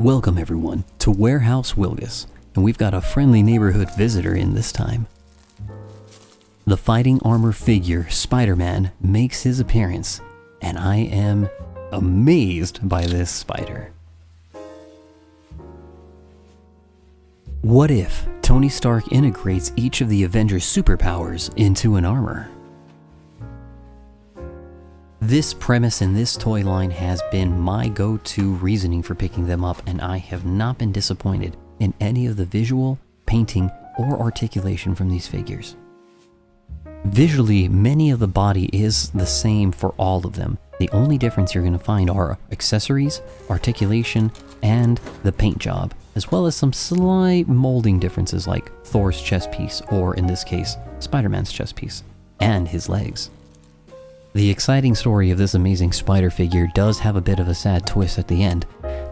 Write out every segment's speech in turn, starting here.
Welcome everyone to Warehouse Wilgus, and we've got a friendly neighborhood visitor in this time. The fighting armor figure Spider-Man makes his appearance, and I am amazed by this spider. What if Tony Stark integrates each of the Avengers' superpowers into an armor? This premise in this toy line has been my go-to reasoning for picking them up, and I have not been disappointed in any of the visual, painting, or articulation from these figures. Visually, many of the body is the same for all of them. The only difference you're going to find are accessories, articulation, and the paint job, as well as some slight molding differences like Thor's chest piece, or in this case, Spider-Man's chest piece, and his legs. The exciting story of this amazing spider figure does have a bit of a sad twist at the end.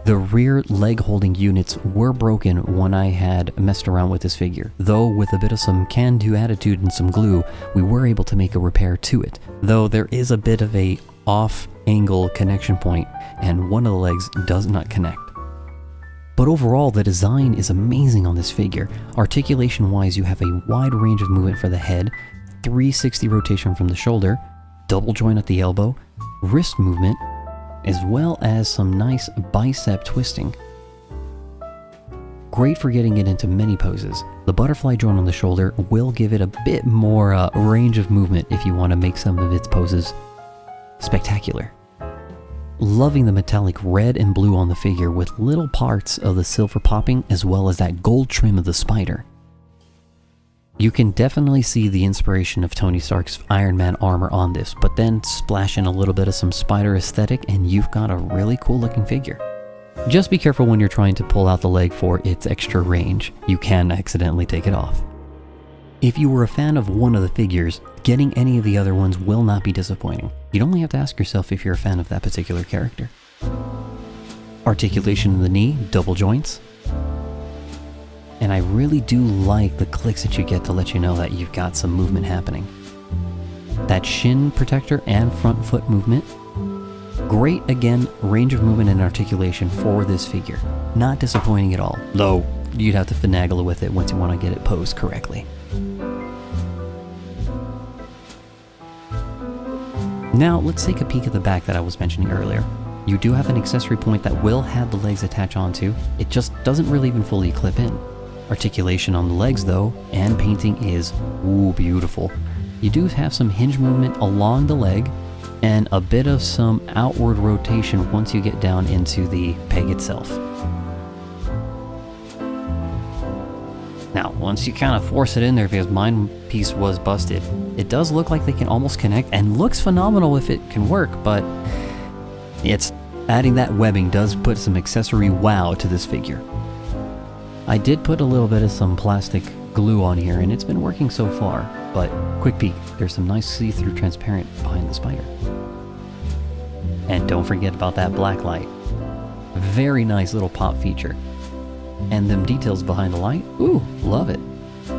The rear leg holding units were broken when I had messed around with this figure, though with a bit of some can-do attitude and some glue, we were able to make a repair to it, though there is a bit of a off-angle connection point and one of the legs does not connect. But overall, the design is amazing on this figure. Articulation-wise, you have a wide range of movement for the head, 360 rotation from the shoulder, double joint at the elbow, wrist movement, as well as some nice bicep twisting. Great for getting it into many poses. The butterfly joint on the shoulder will give it a bit more range of movement if you want to make some of its poses spectacular. Loving the metallic red and blue on the figure with little parts of the silver popping as well as that gold trim of the spider. You can definitely see the inspiration of Tony Stark's Iron Man armor on this, but then splash in a little bit of some spider aesthetic and you've got a really cool looking figure. Just be careful when you're trying to pull out the leg for its extra range. You can accidentally take it off. If you were a fan of one of the figures, getting any of the other ones will not be disappointing. You'd only have to ask yourself if you're a fan of that particular character. Articulation in the knee, double joints. And I really do like the clicks that you get to let you know that you've got some movement happening. That shin protector and front foot movement. Great, again, range of movement and articulation for this figure. Not disappointing at all, though you'd have to finagle with it once you want to get it posed correctly. Now, let's take a peek at the back that I was mentioning earlier. You do have an accessory point that will have the legs attach onto. It just doesn't really even fully clip in. Articulation on the legs though, and painting is beautiful. You do have some hinge movement along the leg, and a bit of some outward rotation once you get down into the peg itself. Now, once you kind of force it in there, because mine piece was busted, it does look like they can almost connect, and looks phenomenal if it can work, but it's adding that webbing does put some accessory wow to this figure. I did put a little bit of some plastic glue on here, and it's been working so far, but quick peek, there's some nice see-through transparent behind the spider. And don't forget about that black light. Very nice little pop feature. And them details behind the light, ooh, love it.